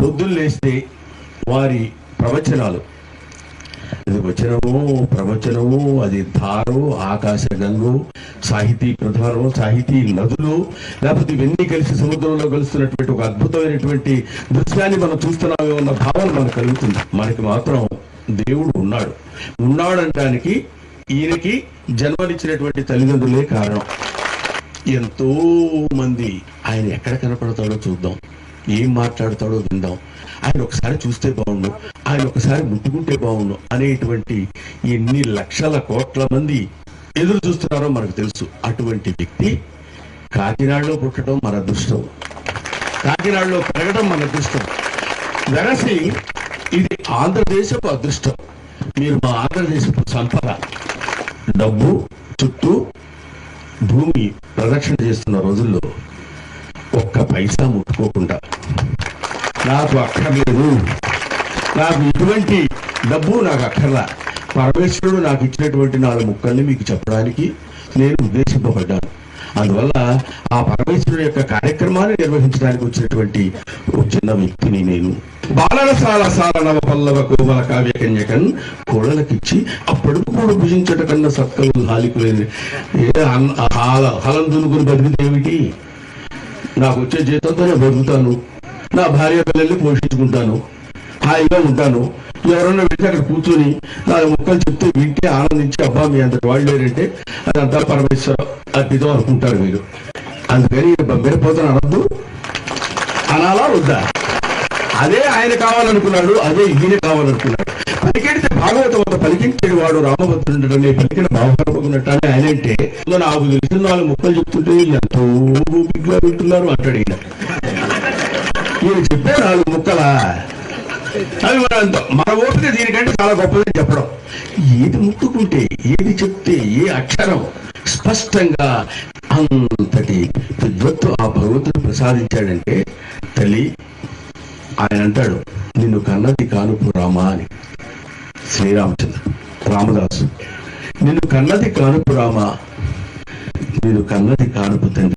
పొద్దున్న లేస్తే వారి ప్రవచనాలు, అది వచనము, ప్రవచనము, అది ధారు, ఆకాశ గంగు, సాహితీ ప్రధానం, సాహితీ నదులు, లేకపోతే ఇవన్నీ కలిసి సముద్రంలో కలుస్తున్నటువంటి ఒక అద్భుతమైనటువంటి దృశ్యాన్ని మనం చూస్తున్నామే ఉన్న భావన మనకు కలుగుతుంది. మనకి మాత్రం దేవుడు ఉన్నాడంటానికి ఈయనకి జన్మనిచ్చినటువంటి తల్లిదండ్రులే కారణం. ఎంతో మంది ఆయన ఎక్కడ కనపడతాడో చూద్దాం, ఏం మాట్లాడతాడో విందాం, ఆయన ఒకసారి చూస్తే బాగుండు, ఆయన ఒకసారి ముట్టుకుంటే బాగుండు అనేటువంటి ఎన్ని లక్షల కోట్ల మంది ఎదురు చూస్తున్నారో మనకు తెలుసు. అటువంటి వ్యక్తి కాకినాడలో పుట్టడం మన అదృష్టం, కాకినాడలో పెరగడం మన అదృష్టం. వెరసి ఇది ఆంధ్రదేశపు అదృష్టం. మీరు మా ఆంధ్రదేశపు సంపద, డబ్బు చుట్టూ భూమి ప్రదక్షిణ చేస్తున్న రోజుల్లో ఒక్క పైసా ముట్టుకోకుండా, నాకు అక్కర్లేదు, నాకు ఇటువంటి డబ్బు నాకు అక్కర్లా, పరమేశ్వరుడు నాకు ఇచ్చినటువంటి 4 ముక్కల్ని మీకు చెప్పడానికి నేను ఉద్దేశింపబడ్డాను. అందువల్ల ఆ పరమేశ్వరుడు యొక్క కార్యక్రమాన్ని నిర్వహించడానికి వచ్చినటువంటి ఒక చిన్న వ్యక్తిని నేను. బాలల సాల నవ పల్లవ కోమల కావ్య కన్యకన్ కోడలకిచ్చి అప్పుడు కూడా భుజించట కన్నా సత్కలు హాలికులేదు. హలం దునుకుని బతికితే ఏమిటి? నాకు వచ్చే జీతంతోనే బతుకుతాను, నా భార్య పిల్లల్ని పోషించుకుంటాను, హాయిగా ఉంటాను. ఎవరన్నా వెళ్ళి అక్కడ కూర్చొని 4 ముక్కలు చెప్తే వింటే ఆనందించి అబ్బా మీ అంతటి వాళ్ళు లేరంటే అదంతా పరమేశ్వర అద్భుతం అనుకుంటారు మీరు. అందుకని బెరపోతాను అనద్దు, అనాలా వద్దా? అదే ఆయన కావాలనుకున్నాడు, అదే ఈయన కావాలనుకున్నాడు. పలికెడితే భాగవతం అంత పలికించేది వాడు రామభద్రుడని పలికిన భావపడుకున్నట్టు ఆయన అంటే నాకు తెలిసిన 4 ముక్కలు చెప్తుంటే ఎంతో ఓపికగా వింటున్నారు అంటాడు ఈయన. ఈయన చెప్పే 4 ముక్కలా అవి మన ఓపిక దీనికంటే చాలా గొప్పదని చెప్పడం. ఏది ముట్టుకుంటే, ఏది చెప్తే, ఏ అక్షరం స్పష్టంగా అంతటి విద్వత్తు ఆ భగవంతుడు ప్రసాదించాడంటే, తల్లి ఆయన అంటాడు, నిన్ను కన్నది కానుపు రామా అని. శ్రీరామచంద్ర రామదాసు, నిన్ను కన్నది కానుపు రామా, నిన్ను కన్నది కానుపు తండ్రి.